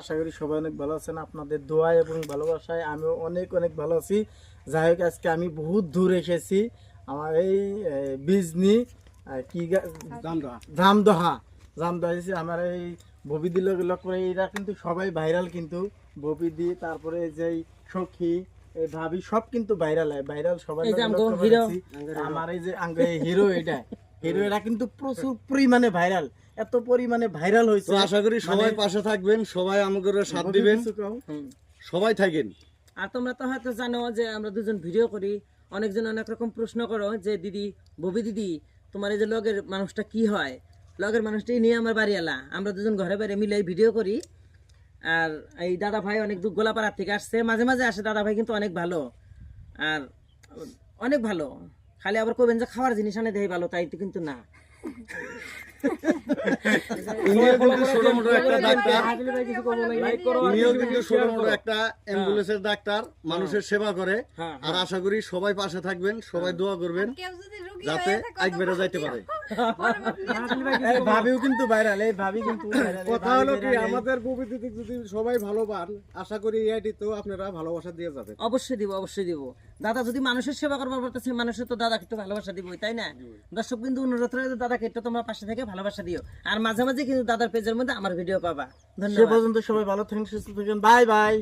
আশা করি সবাই অনেক ভালো আছেন। আপনাদের দোয়ায় এবং ভালোবাসায় আমিও অনেক অনেক ভালো আছি। যাই হোক, আজকে আমি বহুত দূর এসেছি। আমার এই বিজনি কি জামদহা এসেছি। আমার এই ববিদি লোক করে এরা কিন্তু সবাই ভাইরাল, কিন্তু ববিদি তারপরে যে সখী এই ভাবি সব কিন্তু ভাইরাল সবাই। আমার এই যে হিরো হিরো এরা কিন্তু প্রচুর পরিমাণে ভাইরাল, এত পরিমাণে ভাইরাল হয়েছে। আশা করি সবাই পাশে থাকবেন, সবাই আমাদের সাথ দিবেন, সবাই থাকেন। আর তোমরা তো হয়তো জানো যে আমরা দুজন ভিডিও করি, অনেকজন অনেক রকম প্রশ্ন করো যে দিদি, ববি দিদি, তোমার এই যে লগের মানুষটা কি হয়? লগের মানুষটাই নিয়ে আমার বাড়ি এলা, আমরা দুজন ঘরে বাইরে মিলে ভিডিও করি। আর এই দাদা ভাই অনেক দূর গোলাপাড়া থেকে আসছে, মাঝে মাঝে আসে। দাদা ভাই কিন্তু অনেক ভালো, আর অনেক ভালো। খালি আবার কইবেন যে খাওয়ার জিনিস আনে দেয় ভালো, তাই তো কিন্তু না। ইনিও কিন্তু ছোটমোটো একটা ডাক্তার, ইনিও কিন্তু ছোটমোটো একটা অ্যাম্বুলেন্সের ডাক্তার, মানুষের সেবা করে। আর আশা করি সবাই পাশে থাকবেন, সবাই দোয়া করবেন যাতে আগ বেড়ে যাইতে পারে। এই ভাবিও কিন্তু ভাইরাল, এই ভাবি কিন্তু কথা হলো কি, আমাদের ববিদিকে যদি সবাই ভালো পান, আশা করি এআইডি তো আপনারা ভালোবাসা দিয়ে যাবেন। অবশ্যই দিব, অবশ্যই দিব। দাদা যদি মানুষের সেবা করবার পারতেছে, মানুষের তো দাদাকে একটু ভালোবাসা দিবই, তাই না? দর্শক কিন্তু অনুরোধ রইলো, দাদাকে একটু তোমরা পাশে থেকে ভালোবাসা দিও। আর মাঝে মাঝে কিন্তু দাদার পেজের মধ্যে আমার ভিডিও পাবা। সে ধন্যবাদ। পর্যন্ত সবাই ভালো থাকেন, সুস্থ থাকেন। Bye bye.